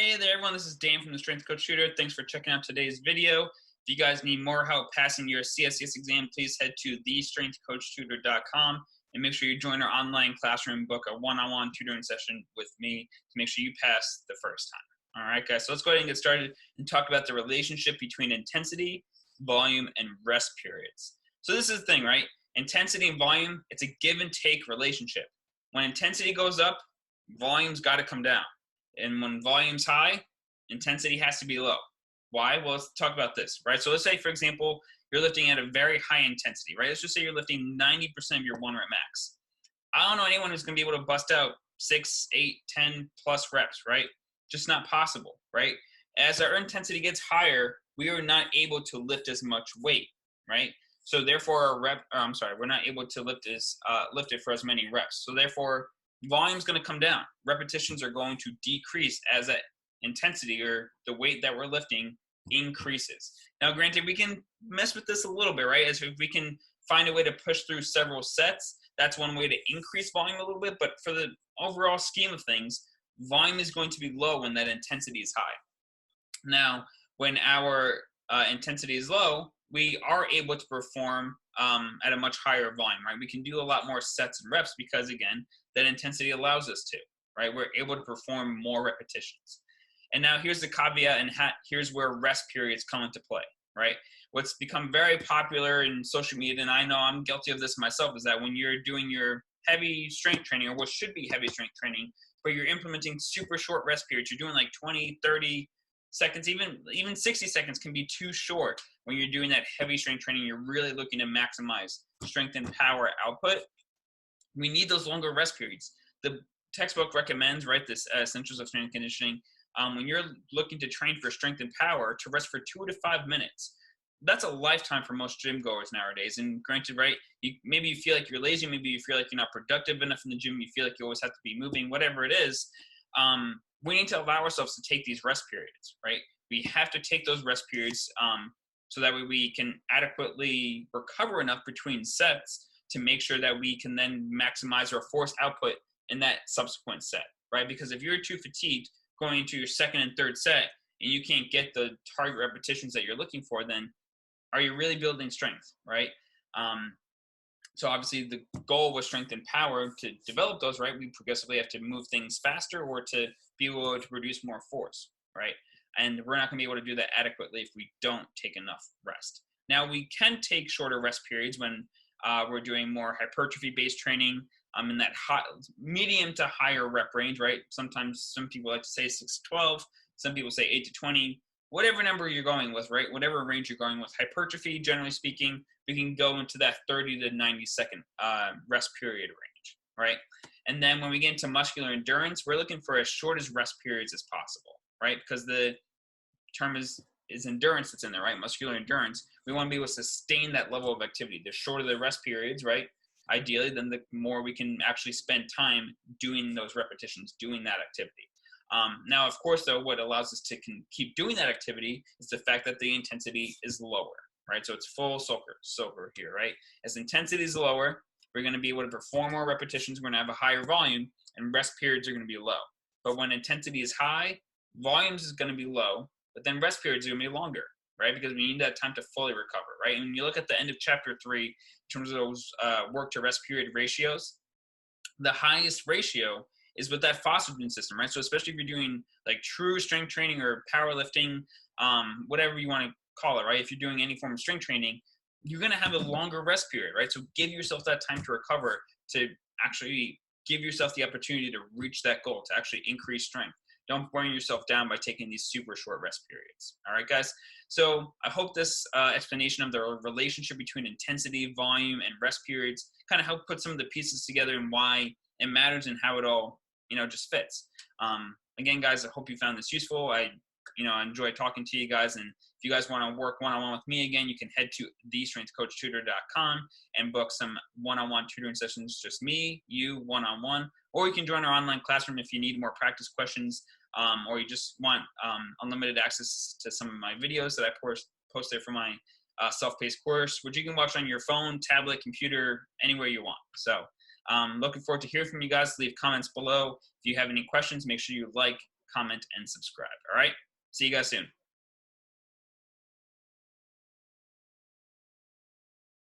Hey there, everyone. This is Dan from the Strength Coach Tutor. Thanks for checking out today's video. If you guys need more help passing your CSCS exam, please head to thestrengthcoachtutor.com and make sure you join our online classroom, book a one-on-one tutoring session with me to make sure you pass the first time. All right, guys. So let's go ahead and get started and talk about the relationship between intensity, volume, and rest periods. So this is the thing, right? Intensity and volume, it's a give and take relationship. When intensity goes up, volume's got to come down. And when volume's high, intensity has to be low. Why? Well, let's talk about this, right? So let's say, for example, you're lifting at a very high intensity, right? Let's just say you're lifting 90% of your 1 rep max. I don't know anyone who's going to be able to bust out 6, 8, 10 plus reps, right? Just not possible, right? As our intensity gets higher, we are not able to lift as much weight, right? So therefore, we're not able to lift it for as many reps. So therefore, volume's going to come down. Repetitions are going to decrease as that intensity or the weight that we're lifting increases. Now, granted, we can mess with this a little bit, right? As if we can find a way to push through several sets, that's one way to increase volume a little bit. But for the overall scheme of things, volume is going to be low when that intensity is high. Now, when our intensity is low, we are able to perform at a much higher volume, right? We can do a lot more sets and reps because, again, that intensity allows us to, right? We're able to perform more repetitions. And now here's the caveat, and here's where rest periods come into play, right? What's become very popular in social media, and I know I'm guilty of this myself, is that when you're doing your heavy strength training, or what should be heavy strength training, but you're implementing super short rest periods, you're doing like 20, 30 seconds, even 60 seconds can be too short. When you're doing that heavy strength training, you're really looking to maximize strength and power output. We need those longer rest periods. The textbook recommends, right, this Essentials of Strength and Conditioning, when you're looking to train for strength and power, to rest for 2 to 5 minutes. That's a lifetime for most gym goers nowadays. And granted, right, maybe you feel like you're lazy, maybe you feel like you're not productive enough in the gym, you feel like you always have to be moving, whatever it is, we need to allow ourselves to take these rest periods, right? We have to take those rest periods so that way we can adequately recover enough between sets to make sure that we can then maximize our force output in that subsequent set, right? Because if you're too fatigued going into your second and third set and you can't get the target repetitions that you're looking for, then are you really building strength, right? So obviously the goal with strength and power, to develop those, right, we progressively have to move things faster or to be able to produce more force, right? And we're not going to be able to do that adequately if we don't take enough rest. Now, we can take shorter rest periods when we're doing more hypertrophy-based training in that medium to higher rep range, right? Sometimes some people like to say 6 to 12. Some people say 8 to 20. Whatever number you're going with, right? Whatever range you're going with. Hypertrophy, generally speaking, we can go into that 30 to 90 second rest period range, right? And then when we get into muscular endurance, we're looking for as short as rest periods as possible, right? Because the term is endurance that's in there, right? Muscular endurance. We want to be able to sustain that level of activity. The shorter the rest periods, right? Ideally, then the more we can actually spend time doing those repetitions, doing that activity. Now, of course, though, what allows us to keep doing that activity is the fact that the intensity is lower, right? So it's full soaker here, right? As intensity is lower, we're going to be able to perform more repetitions. We're going to have a higher volume, and rest periods are going to be low. But when intensity is high, volumes is going to be low, but then rest periods are going to be longer, right? Because we need that time to fully recover, right? And when you look at the end of chapter 3, in terms of those work to rest period ratios, the highest ratio is with that phosphagen system, right? So especially if you're doing like true strength training or powerlifting, whatever you want to call it, right? If you're doing any form of strength training, you're going to have a longer rest period, right? So give yourself that time to recover, to actually give yourself the opportunity to reach that goal, to actually increase strength. Don't burn yourself down by taking these super short rest periods. All right, guys? So I hope this explanation of the relationship between intensity, volume, and rest periods kind of help put some of the pieces together and why it matters and how it all, just fits. Again, guys, I hope you found this useful. I enjoy talking to you guys. And if you guys want to work one-on-one with me again, you can head to thestrengthcoachtutor.com and book some one-on-one tutoring sessions, just me, you, one-on-one. Or you can join our online classroom if you need more practice questions, or you just want unlimited access to some of my videos that I post there for my self-paced course, which you can watch on your phone, tablet, computer, anywhere you want. So looking forward to hearing from you guys. Leave comments below. If you have any questions, make sure you like, comment, and subscribe. All right? See you guys soon.